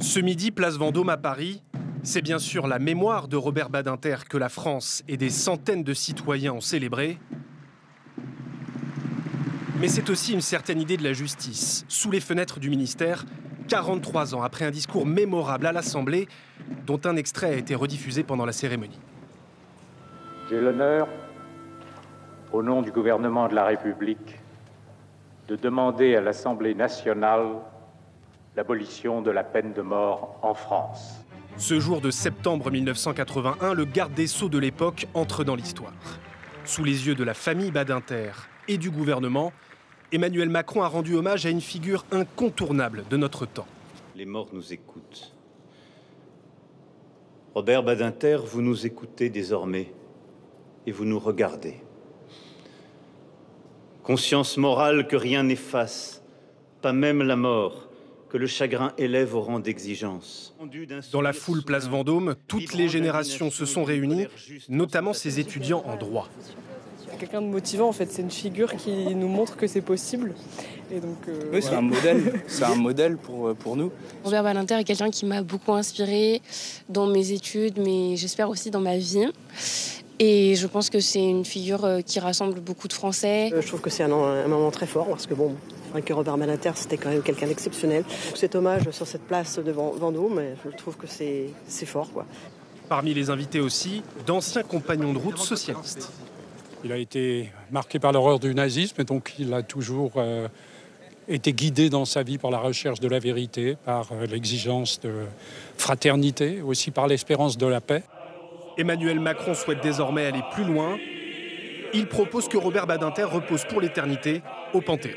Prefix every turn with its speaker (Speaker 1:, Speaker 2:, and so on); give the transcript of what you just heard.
Speaker 1: Ce midi, place Vendôme à Paris, c'est bien sûr la mémoire de Robert Badinter que la France et des centaines de citoyens ont célébré. Mais c'est aussi une certaine idée de la justice. Sous les fenêtres du ministère, 43 ans après un discours mémorable à l'Assemblée, dont un extrait a été rediffusé pendant la cérémonie.
Speaker 2: J'ai l'honneur, au nom du gouvernement de la République, de demander à l'Assemblée nationale l'abolition de la peine de mort en France.
Speaker 1: Ce jour de septembre 1981, le garde des Sceaux de l'époque entre dans l'histoire. Sous les yeux de la famille Badinter et du gouvernement, Emmanuel Macron a rendu hommage à une figure incontournable de notre temps.
Speaker 3: Les morts nous écoutent. Robert Badinter, vous nous écoutez désormais et vous nous regardez. Conscience morale que rien n'efface, pas même la mort, que le chagrin élève au rang d'exigence.
Speaker 1: Dans la foule place Vendôme, toutes les générations se sont réunies, notamment ces étudiants en droit.
Speaker 4: C'est quelqu'un de motivant en fait, c'est une figure qui nous montre que c'est possible. Et donc,
Speaker 5: oui, c'est un modèle, c'est un modèle pour nous.
Speaker 6: Robert Badinter est quelqu'un qui m'a beaucoup inspirée dans mes études, mais j'espère aussi dans ma vie. Et je pense que c'est une figure qui rassemble beaucoup de Français.
Speaker 7: Je trouve que c'est un moment très fort parce que bon, que Robert Badinter, c'était quand même quelqu'un d'exceptionnel. Cet hommage sur cette place devant Vendôme, je trouve que c'est fort, quoi.
Speaker 1: Parmi les invités aussi, d'anciens compagnons de route socialistes.
Speaker 8: Il a été marqué par l'horreur du nazisme et donc il a toujours été guidé dans sa vie par la recherche de la vérité, par l'exigence de fraternité, aussi par l'espérance de la paix.
Speaker 1: Emmanuel Macron souhaite désormais aller plus loin. Il propose que Robert Badinter repose pour l'éternité au Panthéon.